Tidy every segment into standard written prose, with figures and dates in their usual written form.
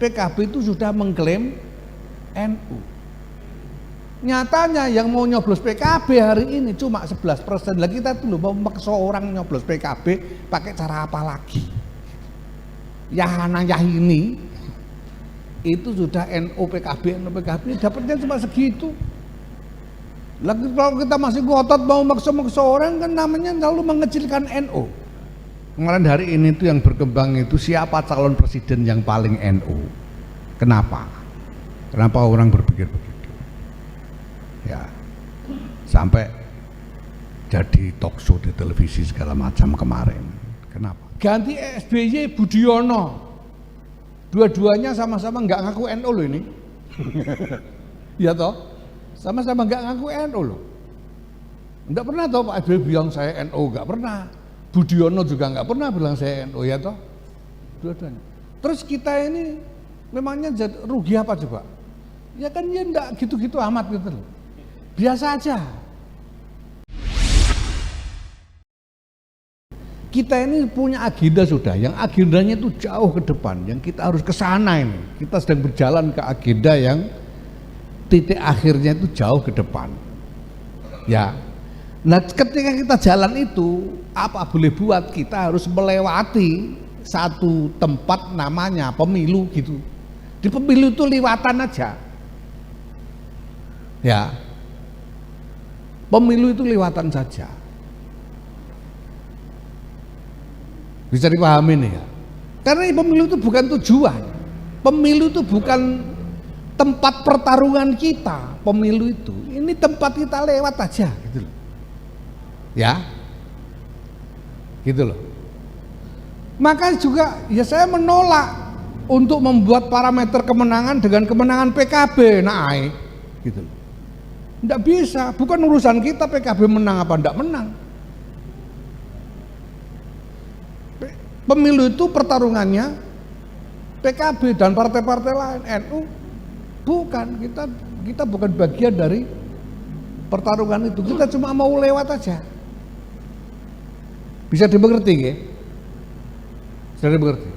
PKB itu sudah mengklaim NU. Nyatanya yang mau nyoblos PKB hari ini cuma 11%. Lah kita tuh mau maksa orang nyoblos PKB pakai cara apa lagi? Yahana Yahini itu sudah NU PKB dapatnya cuma segitu. Lagi kalau kita masih ngotot mau maksa-maksa orang kan namanya lalu mengecilkan NU. Kemarin hari ini tuh yang berkembang itu siapa calon presiden yang paling NU? Kenapa? Kenapa orang berpikir begitu? Ya, sampai jadi talk show di televisi segala macam kemarin. Kenapa? Ganti SBY Budiono. Dua-duanya sama-sama nggak ngaku NU loh ini. Ya toh? Sama-sama nggak ngaku NU loh. Nggak pernah toh Pak SBY bilang saya NU, nggak pernah. Budiono juga nggak pernah bilang saya NU, ya toh? Dua-duanya. Terus kita ini memangnya rugi apa coba? Ya kan ya enggak gitu-gitu amat gitu loh. Biasa aja. Kita ini punya agenda sudah, yang agendanya itu jauh ke depan, yang kita harus ke sana ini. Kita sedang berjalan ke agenda yang titik akhirnya itu jauh ke depan. Ya. Nah, ketika kita jalan itu, apa boleh buat, kita harus melewati satu tempat namanya pemilu gitu. Di pemilu itu liwatan aja. Ya. Pemilu itu liwatan saja. Bisa dipahami nih ya. Karena pemilu itu bukan tujuan. Pemilu itu bukan tempat pertarungan kita. Pemilu itu, ini tempat kita lewat aja gitu loh. Ya. Gitu loh. Maka juga ya saya menolak untuk membuat parameter kemenangan dengan kemenangan PKB naik gitu loh. Enggak bisa, bukan urusan kita PKB menang apa enggak menang. Pemilu itu pertarungannya PKB dan partai-partai lain. NU bukan, kita bukan bagian dari pertarungan itu. Kita cuma mau lewat aja. Bisa dimengerti ya? Bisa dimengerti.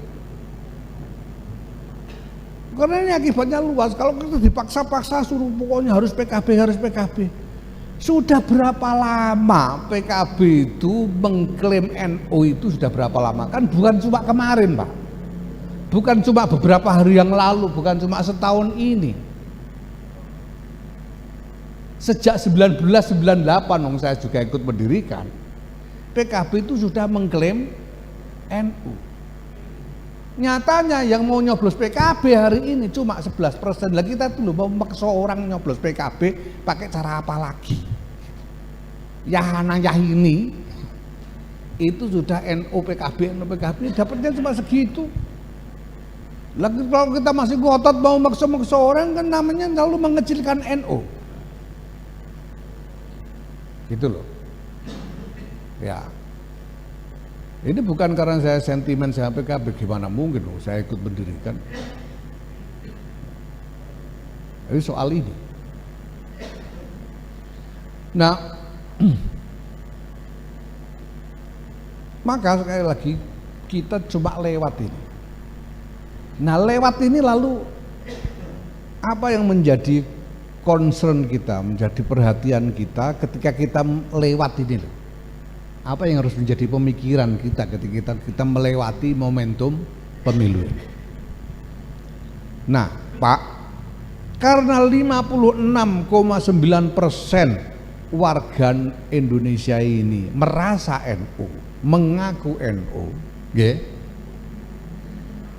Karena ini akibatnya luas. Kalau kita dipaksa-paksa suruh pokoknya harus PKB. Sudah berapa lama PKB itu mengklaim NU itu sudah berapa lama? Kan bukan cuma kemarin Pak. Bukan cuma beberapa hari yang lalu, bukan cuma setahun ini. Sejak 1998 saya juga ikut mendirikan. PKB itu sudah mengklaim NU. Nyatanya yang mau nyoblos PKB hari ini cuma 11%. Lah kita tuh mau maksa orang nyoblos PKB pakai cara apa lagi? Yahana Yahini itu sudah NU PKB dapatnya cuma segitu. Lagi kalau kita masih ngotot mau maksa-maksa orang kan namanya lalu mengecilkan NU. Gitu loh. Ya. Ini bukan karena saya sentimen saya PKB, gimana mungkin loh saya ikut mendirikan. Ini soal ini. Nah, maka sekali lagi kita cuma lewat ini. Nah, lewat ini lalu apa yang menjadi concern kita, menjadi perhatian kita ketika kita lewat ini loh. Apa yang harus menjadi pemikiran kita ketika kita melewati momentum pemilu. Nah, Pak, karena 56,9% warga Indonesia ini merasa NU, mengaku NU,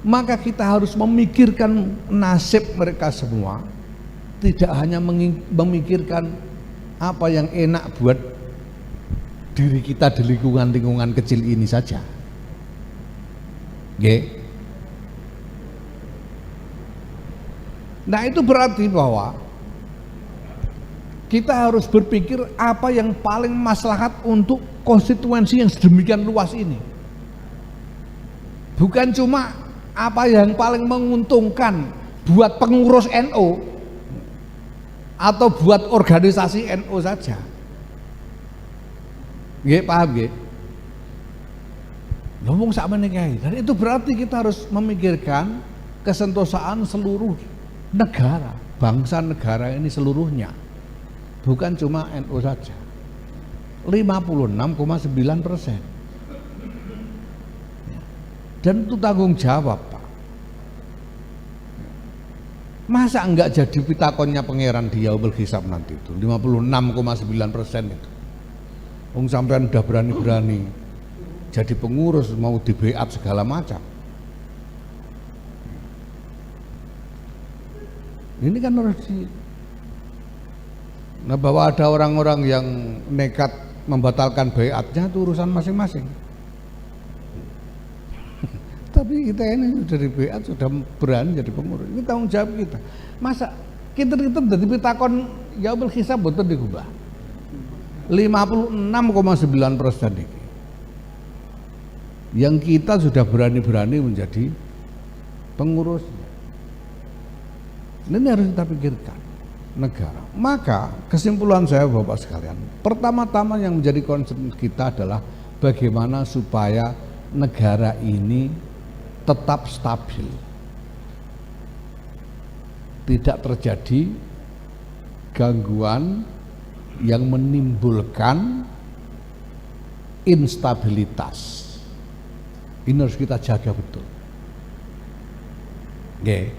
maka kita harus memikirkan nasib mereka semua, tidak hanya memikirkan apa yang enak buat diri kita di lingkungan kecil ini saja. Nah, itu berarti bahwa kita harus berpikir apa yang paling maslahat untuk konstituensi yang sedemikian luas ini. Bukan cuma apa yang paling menguntungkan buat pengurus NU atau buat organisasi NU saja. Paham nggih? Ngomong sak meneh kae. Dan itu berarti kita harus memikirkan kesentosaan seluruh negara, bangsa negara ini seluruhnya, bukan cuma NU saja. 56,9%. Dan itu tanggung jawab, Pak. Masa enggak jadi pitakonnya pangeran di Yaumul Hisab nanti itu 56,9% itu. Wong sampean udah berani-berani jadi pengurus, mau di baiat segala macam. Ini kan harus nah, bahwa ada orang-orang yang nekat membatalkan baiatnya itu urusan masing-masing. Tapi kita ini sudah di baiat, sudah berani jadi pengurus. Ini tanggung jawab kita. Masa kita dari pitakon Yaumul Hisab betul digubah. 56,9% ini. Yang kita sudah berani-berani menjadi pengurusnya. Ini harus kita pikirkan negara. Maka kesimpulan saya Bapak sekalian, pertama-tama yang menjadi concern kita adalah bagaimana supaya negara ini tetap stabil, tidak terjadi gangguan yang menimbulkan instabilitas. Ini harus kita jaga betul. Oke.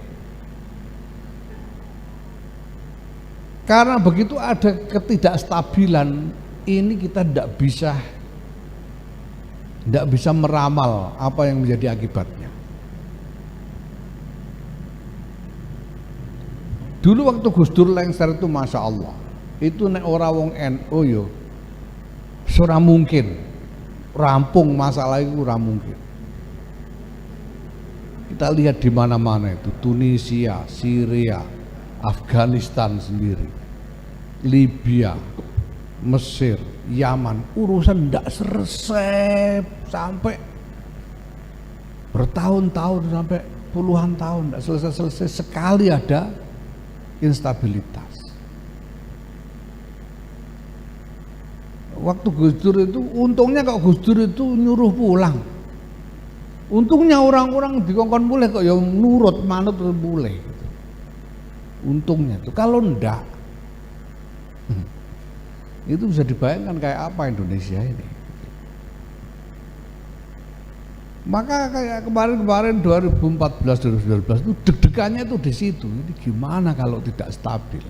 Karena begitu ada ketidakstabilan, ini kita tidak bisa meramal apa yang menjadi akibatnya. Dulu waktu Gus Dur lengser itu Masya Allah, itu nek ora wong NU yo ora mungkin rampung masalah itu, ora mungkin. Kita lihat di mana-mana itu, Tunisia, Syria, Afghanistan sendiri, Libya, Mesir, Yaman, urusan tidak selesai sampai bertahun-tahun, sampai puluhan tahun tidak selesai-selesai, sekali ada instabilitas. Waktu Gus Dur itu, untungnya kok Gus Dur itu nyuruh pulang. Untungnya orang-orang dikongkon boleh kok yang nurut manut boleh. Untungnya tuh, kalau enggak itu bisa dibayangkan kayak apa Indonesia ini. Maka kayak kemarin 2014 2012 itu deg-degannya itu di situ. Ini gimana kalau tidak stabil?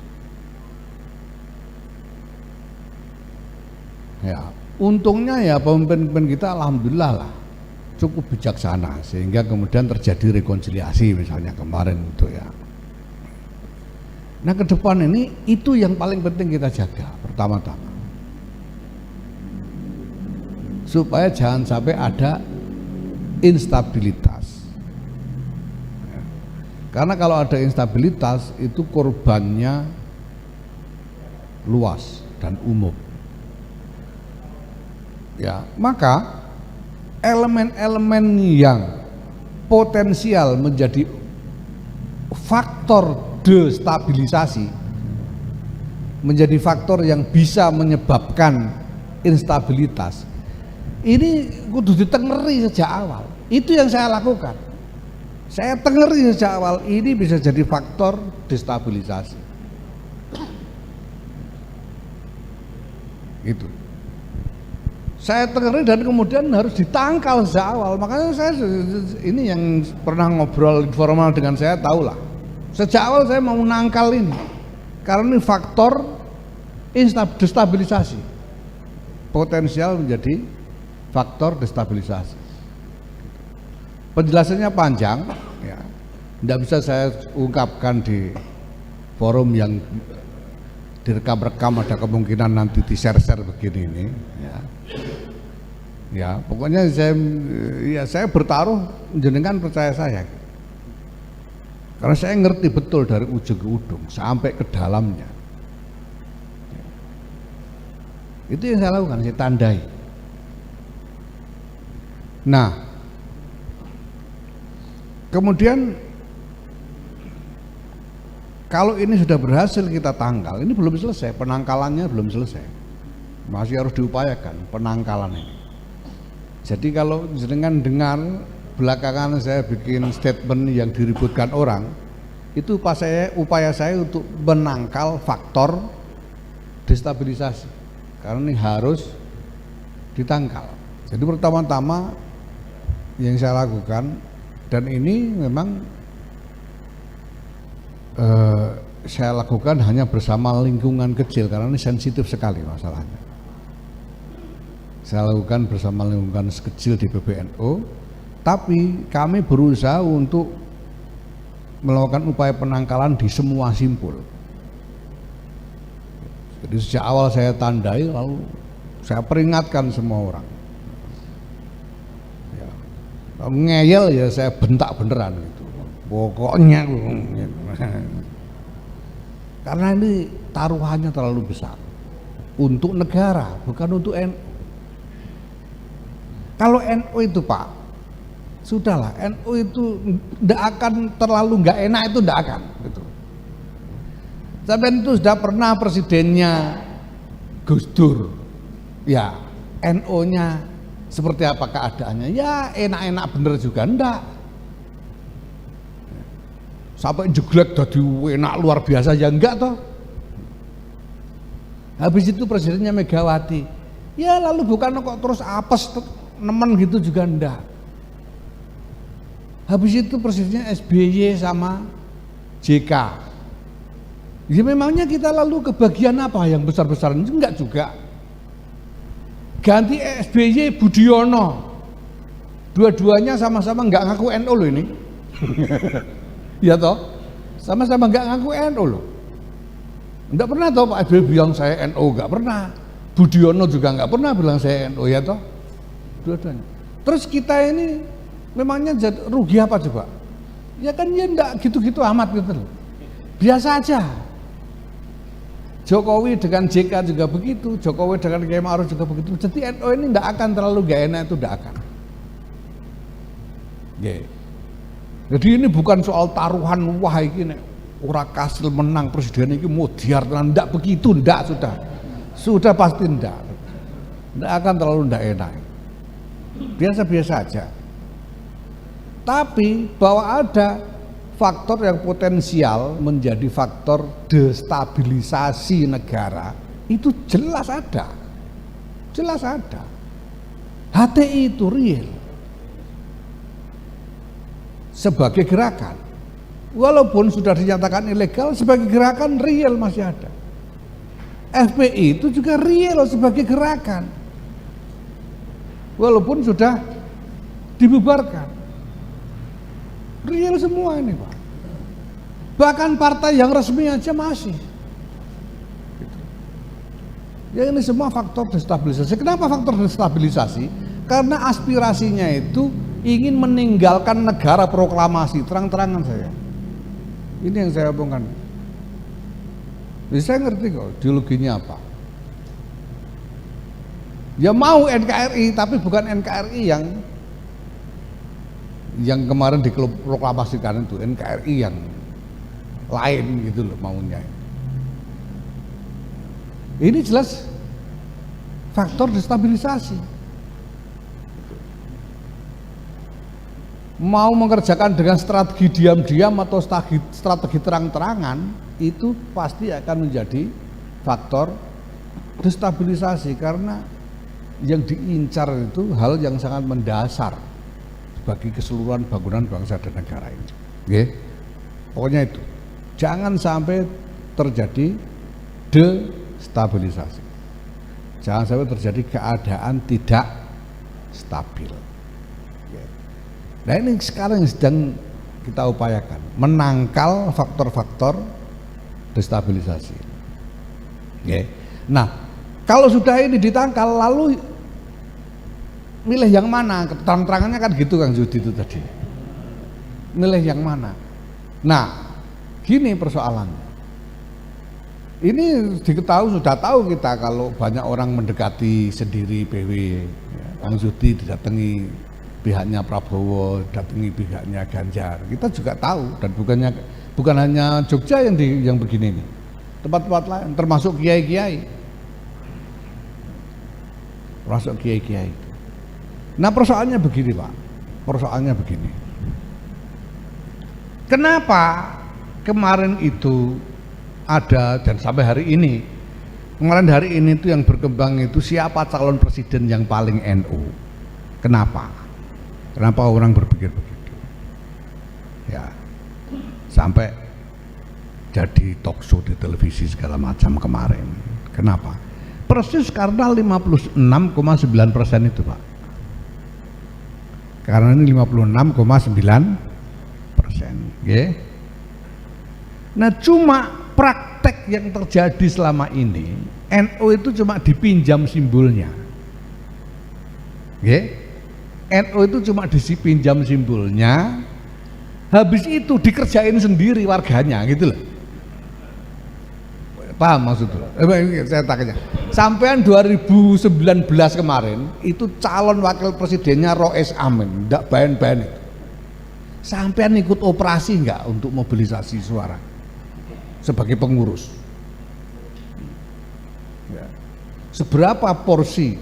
Ya, untungnya ya pemimpin kita alhamdulillah lah cukup bijaksana sehingga kemudian terjadi rekonsiliasi misalnya kemarin itu ya. Nah ke depan ini itu yang paling penting kita jaga pertama-tama, supaya jangan sampai ada instabilitas. Karena kalau ada instabilitas itu korbannya luas dan umum. Ya, maka elemen-elemen yang potensial menjadi faktor destabilisasi, menjadi faktor yang bisa menyebabkan instabilitas, ini kudu ditengeri sejak awal. Itu yang saya lakukan. Saya tengeri sejak awal, ini bisa jadi faktor destabilisasi. Itu saya tengeri dan kemudian harus ditangkal sejak awal. Makanya saya ini yang pernah ngobrol informal dengan saya tahulah. Sejak awal saya mau nangkal ini karena ini faktor destabilisasi, potensial menjadi faktor destabilisasi. Penjelasannya panjang, ya, tidak bisa saya ungkapkan di forum yang direkam-rekam, ada kemungkinan nanti di-share-share begini ini. Ya. Ya, pokoknya saya bertaruh jenengan percaya saya. Karena saya ngerti betul dari ujung ke ujung sampai ke dalamnya. Itu yang saya lakukan, saya tandai. Nah, kemudian kalau ini sudah berhasil kita tangkal, ini belum selesai, penangkalannya belum selesai. Masih harus diupayakan penangkalan ini. Jadi kalau jenengan dengar belakangan saya bikin statement yang diributkan orang, itu upaya saya untuk menangkal faktor destabilisasi, karena ini harus ditangkal. Jadi pertama-tama yang saya lakukan, dan ini memang saya lakukan hanya bersama lingkungan kecil, karena ini sensitif sekali masalahnya. Saya lakukan bersama lingkungan kecil di PBNU, tapi kami berusaha untuk melakukan upaya penangkalan di semua simpul. Jadi sejak awal saya tandai, lalu saya peringatkan semua orang. Ya. Kalau ngeyel ya saya bentak beneran gitu. Pokoknya karena ini taruhannya terlalu besar untuk negara, bukan untuk NU. Kalau NU itu Pak, sudahlah, NU itu tidak akan terlalu nggak enak, itu tidak akan gitu. Sampai itu sudah pernah presidennya Gus Dur, ya NU-nya seperti apa keadaannya, ya enak-enak bener juga, enggak. Sampai jeglek jadi enak luar biasa, ya enggak toh. Habis itu presidennya Megawati, ya lalu bukan kok terus apes nemen gitu juga enggak. Habis itu presidennya SBY sama JK, ya memangnya kita lalu kebagian apa yang besar-besaran? Enggak juga. Ganti SBY Budiono, dua-duanya sama-sama enggak ngaku NU loh ini. Ya toh, sama-sama nggak ngaku NU loh. Nggak pernah toh Pak SBY bilang saya NU, nggak pernah. Budiono juga nggak pernah bilang saya NU, ya toh. Dua-duanya. Terus kita ini memangnya rugi apa coba? Ya kan ya nggak gitu-gitu amat gitu loh. Biasa aja. Jokowi dengan JK juga begitu, Jokowi dengan Kiai Ma'ruf juga begitu. Jadi NU ini nggak akan terlalu nggak enak, itu nggak akan. Yeah. Jadi ini bukan soal taruhan, wah ini ora kasil menang presiden ini mau diartan, ndak begitu, ndak, sudah pasti ndak akan terlalu ndak enak, biasa-biasa aja. Tapi bahwa ada faktor yang potensial menjadi faktor destabilisasi negara, itu jelas ada, HTI itu real sebagai gerakan, walaupun sudah dinyatakan ilegal, sebagai gerakan real masih ada. FPI itu juga real sebagai gerakan, walaupun sudah dibubarkan. Real semua ini Pak. Bahkan partai yang resmi aja masih. Ya ini semua faktor destabilisasi. Kenapa faktor destabilisasi? Karena aspirasinya itu ingin meninggalkan negara proklamasi, terang-terangan saya. Ini yang saya omongkan. Jadi saya ngerti kok ideologinya apa. Ya mau NKRI, tapi bukan NKRI yang kemarin diproklamasikan itu, NKRI yang lain gitu loh maunya. Ini jelas faktor destabilisasi. Mau mengerjakan dengan strategi diam-diam atau strategi terang-terangan, itu pasti akan menjadi faktor destabilisasi, karena yang diincar itu hal yang sangat mendasar bagi keseluruhan bangunan bangsa dan negara ini. Oke? Pokoknya itu, jangan sampai terjadi destabilisasi, jangan sampai terjadi keadaan tidak stabil. Nah ini sekarang yang sedang kita upayakan, menangkal faktor-faktor destabilisasi. Okay. Nah kalau sudah ini ditangkal, lalu milih yang mana? Terang-terangannya kan gitu Kang Judi itu tadi. Milih yang mana? Nah gini persoalannya. Ini diketahui, sudah tahu kita kalau banyak orang mendekati sendiri PW, ya, Kang Judi didatangi pihaknya Prabowo, datangi pihaknya Ganjar, kita juga tahu. Dan bukan hanya Jogja yang begini nih, tempat-tempat lain, termasuk kiai-kiai, Nah persoalannya begini Pak, persoalannya begini. Kenapa kemarin itu ada dan sampai hari ini, kemarin hari ini itu yang berkembang itu siapa calon presiden yang paling NU? Kenapa? Kenapa orang berpikir begitu? Ya, sampai jadi talk show di televisi segala macam kemarin. Kenapa? Persis karena 56,9% itu, Pak. Karena ini 56,9%, ya. Nah, cuma praktek yang terjadi selama ini, NU itu cuma dipinjam simbolnya, ya. NU itu cuma dipinjam simbolnya, habis itu dikerjain sendiri warganya, gitu loh. Paham maksudnya? Saya tanya. Sampean 2019 kemarin itu calon wakil presidennya Rois Amin, ndak bayan-bayan itu. Sampean ikut operasi enggak untuk mobilisasi suara sebagai pengurus? Ya. Seberapa porsi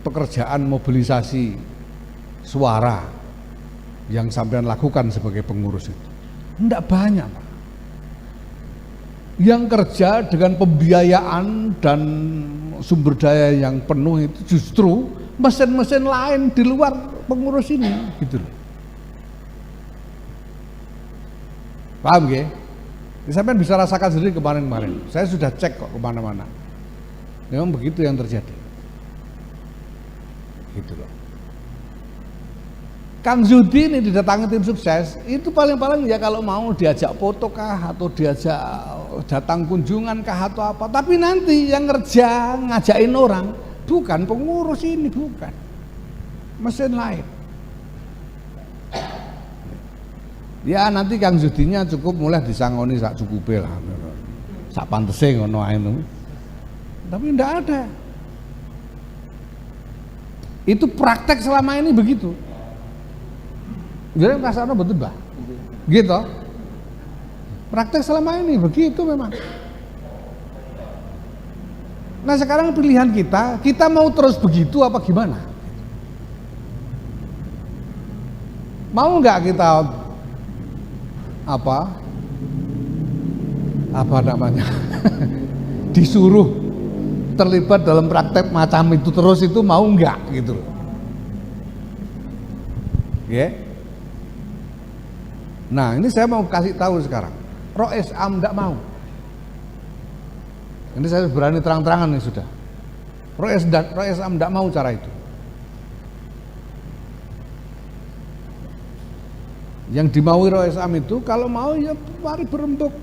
pekerjaan mobilisasi suara yang sampean lakukan sebagai pengurus itu? Enggak banyak, Pak. Yang kerja dengan pembiayaan dan sumber daya yang penuh itu justru mesin-mesin lain di luar pengurus ini, gitu loh. Paham ya? Sampean bisa rasakan sendiri kemarin-kemarin. Saya sudah cek kok kemana-mana. Memang begitu yang terjadi. Gitu loh. Kang Zudi ini didatangi tim sukses, itu paling-paling ya kalau mau diajak foto kah atau diajak datang kunjungan kah atau apa. Tapi nanti yang kerja ngajakin orang bukan pengurus ini, bukan. Mesin lain. Ya nanti Kang Zudinya cukup mulai disangoni sak cukupe lah. Sak pantese ngono ae. Tapi enggak ada. Itu praktek selama ini begitu. Jadi rasanya betul bah, gitu. Praktek selama ini begitu memang. Nah sekarang pilihan kita mau terus begitu apa gimana? Mau nggak kita apa namanya disuruh terlibat dalam praktek macam itu terus, itu mau nggak gitu loh? Ya. Nah ini saya mau kasih tahu sekarang, Rois Am tidak mau. Ini saya berani terang-terangan nih sudah. Rois Am tidak mau cara itu. Yang dimaui Rois Am itu kalau mau ya mari berembuk.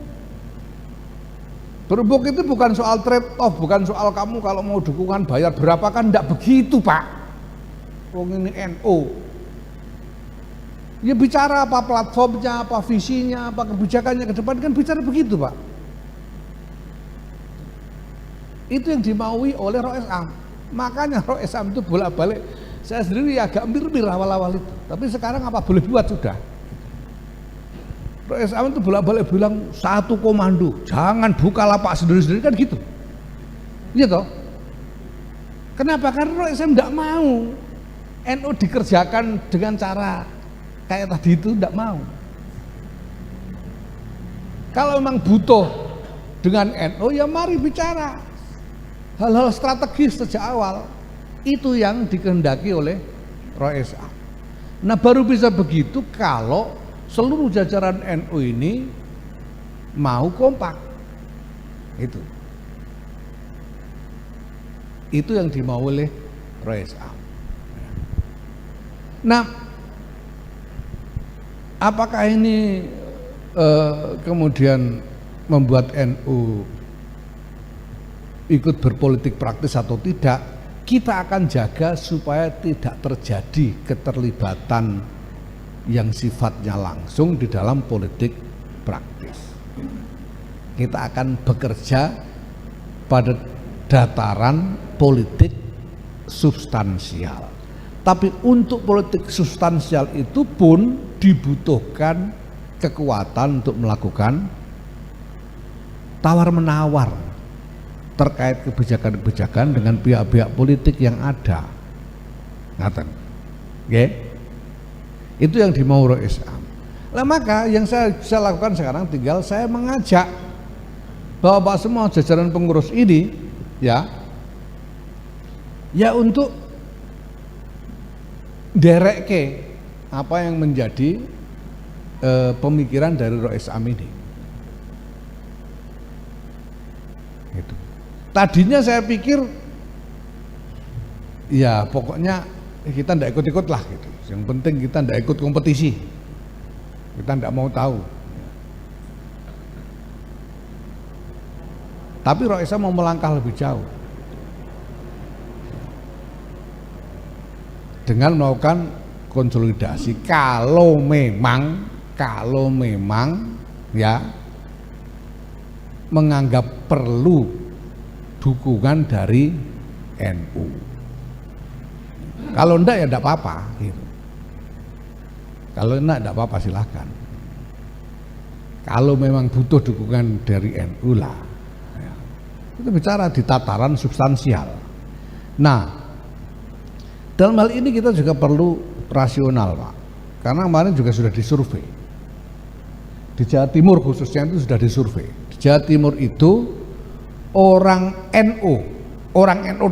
Berembuk itu bukan soal trade off, bukan soal kamu kalau mau dukungan bayar berapa, kan tidak begitu Pak. Wong ini NU. Ya bicara apa platformnya, apa visinya, apa kebijakannya ke depan, kan bicara begitu Pak. Itu yang dimaui oleh Rois Am. Makanya Rois Am itu bolak-balik, saya sendiri agak mir-mir awal-awal itu. Tapi sekarang apa boleh buat sudah. Rois Am itu bolak-balik bilang satu komando, jangan buka lapak sendiri-sendiri, kan gitu. Iya toh? Kenapa? Karena Rois Am tidak mau NU dikerjakan dengan cara kayak tadi itu, tidak mau. Kalau memang butuh dengan NU ya mari bicara hal-hal strategis sejak awal. Itu yang dikehendaki oleh Rois Am. Nah baru bisa begitu kalau seluruh jajaran NU ini mau kompak. Itu yang dimau oleh Rois Am. Nah apakah ini kemudian membuat NU ikut berpolitik praktis atau tidak? Kita akan jaga supaya tidak terjadi keterlibatan yang sifatnya langsung di dalam politik praktis. Kita akan bekerja pada dataran politik substansial. Tapi untuk politik substansial itu pun dibutuhkan kekuatan untuk melakukan tawar-menawar terkait kebijakan-kebijakan dengan pihak-pihak politik yang ada. Ngaten. Nggih. Itu yang dimau Rois Am. Lah maka yang saya bisa lakukan sekarang tinggal saya mengajak bapak-bapak semua jajaran pengurus ini ya untuk dereke apa yang menjadi pemikiran dari Rois Am ini. Gitu. Tadinya saya pikir ya pokoknya kita tidak ikut-ikut lah gitu. Yang penting kita tidak ikut kompetisi, kita tidak mau tahu. Tapi Rois Am mau melangkah lebih jauh dengan melakukan konsolidasi. Kalau memang ya menganggap perlu dukungan dari NU. Kalau enggak ya enggak apa-apa gitu. Kalau enggak apa-apa silahkan. Kalau memang butuh dukungan dari NU lah ya. Kita bicara di tataran substansial. Nah, dalam hal ini kita juga perlu rasional Pak, karena kemarin juga sudah disurvei di Jawa Timur khususnya, itu sudah disurvei. Di Jawa Timur itu orang NU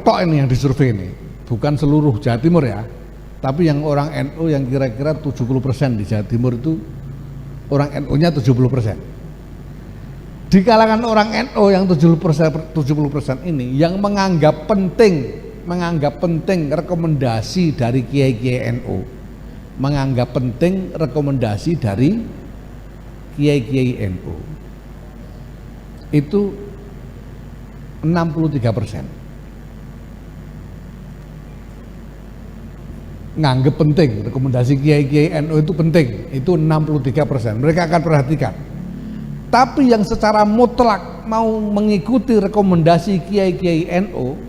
tok ini yang disurvei ini, bukan seluruh Jawa Timur ya, tapi yang orang NU yang kira-kira 70% di Jawa Timur itu orang NU-nya 70%. Di kalangan orang NU yang 70% ini yang menganggap penting rekomendasi dari kiai-kiai NU, menganggap penting rekomendasi dari kiai-kiai NU itu 63%. Nganggap penting rekomendasi kiai-kiai NU itu penting, itu 63%. Mereka akan perhatikan. Tapi yang secara mutlak mau mengikuti rekomendasi kiai-kiai NU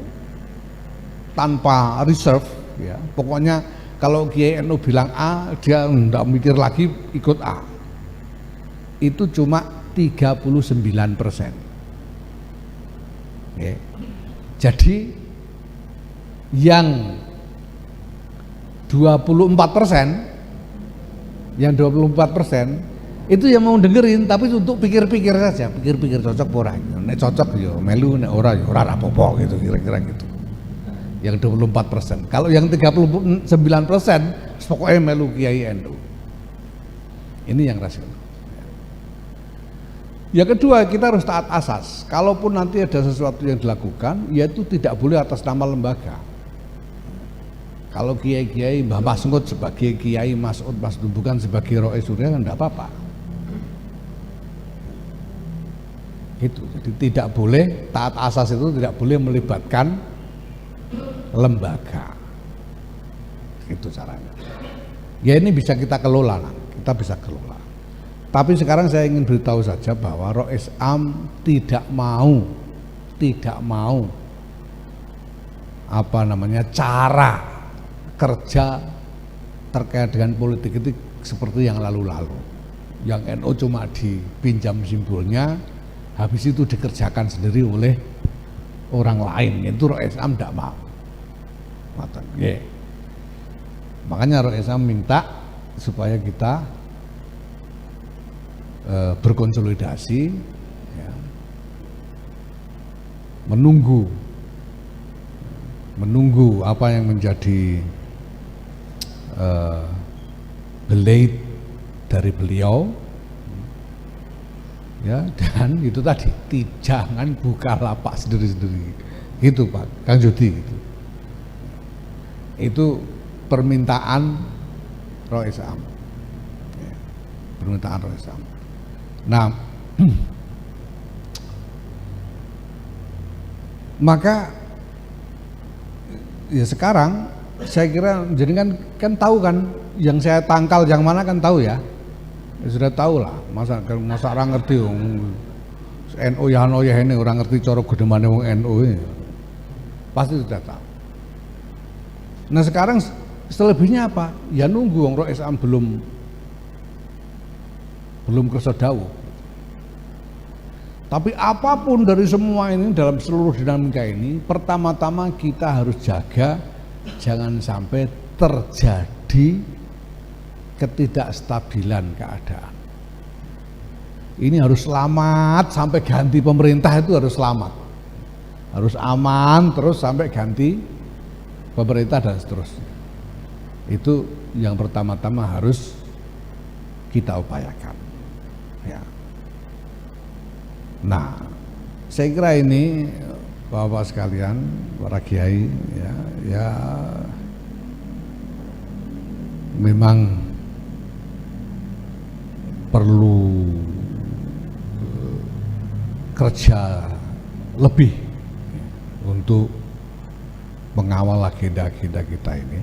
tanpa reserve ya, pokoknya kalau kiai NU bilang A dia enggak mikir lagi ikut A, itu cuma 39%. Ya. Jadi yang 24% itu yang mau dengerin, tapi untuk pikir-pikir saja, pikir-pikir cocok ora, nek cocok ya melu, nek ora ya ora apa-apa gitu, kira-kira gitu. Yang 24%. Kalau yang 39% pokoknya melu kiai NU. Ini yang rasional. Yang kedua, kita harus taat asas. Kalaupun nanti ada sesuatu yang dilakukan, yaitu tidak boleh atas nama lembaga. Kalau kiai-kiai Mbah Masngud sebagai kiai, Mas Dumbukan sebagai Rois Surya kan tidak apa-apa. Itu. Jadi tidak boleh, taat asas itu tidak boleh melibatkan lembaga. Itu caranya. Ya ini bisa kita kelola, kita bisa kelola. Tapi sekarang saya ingin beritahu saja bahwa Rois Am tidak mau cara kerja terkait dengan politik itu seperti yang lalu-lalu. Yang NU cuma dipinjam simbolnya, habis itu dikerjakan sendiri oleh orang lain. Itu Rois Am tidak mau. Yeah. Makanya Rois Am minta supaya kita berkonsolidasi, ya, menunggu apa yang menjadi belait dari beliau, ya, dan itu tadi jangan buka lapak sendiri-sendiri, gitu Pak Kang Jody, gitu. Itu permintaan Rois Am, ya, permintaan Rois Am. Nah, maka ya sekarang saya kira jadi kan tahu kan yang saya tangkal yang mana kan tahu ya, sudah tahu lah, masa orang ngerti NU ya ini orang ngerti cara gedemane wong NU ini pasti sudah tahu. Nah sekarang selebihnya apa? Ya nunggu wong Rois Am belum kersa dawuh. Tapi apapun dari semua ini, dalam seluruh dinamika ini, pertama-tama kita harus jaga jangan sampai terjadi ketidakstabilan keadaan. Ini harus selamat sampai ganti pemerintah, itu harus selamat, harus aman terus sampai ganti pemerintah dan seterusnya. Itu yang pertama-tama harus kita upayakan ya. Nah, saya kira ini Bapak sekalian, para kiai ya memang perlu kerja lebih untuk mengawal agenda-agenda kita ini.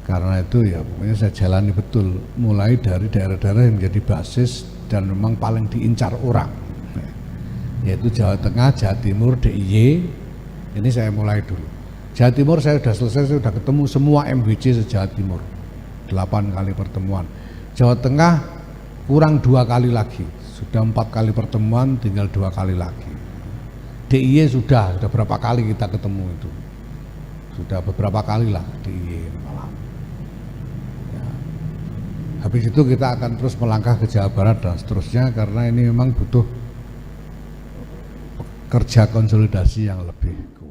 Karena itu ya pokoknya saya jalani betul, mulai dari daerah-daerah yang menjadi basis dan memang paling diincar orang, yaitu Jawa Tengah, Jawa Timur, DIY. Ini saya mulai dulu. Jawa Timur saya sudah selesai, saya sudah ketemu semua MWC se-Jawa Timur, 8 kali pertemuan. Jawa Tengah kurang 2 kali lagi, sudah 4 kali pertemuan, tinggal 2 kali lagi. DIY sudah berapa kali kita ketemu itu, sudah beberapa kali lah DIY malam. Ya. Habis itu kita akan terus melangkah ke Jawa Barat dan seterusnya, karena ini memang butuh kerja konsolidasi yang lebih kuat.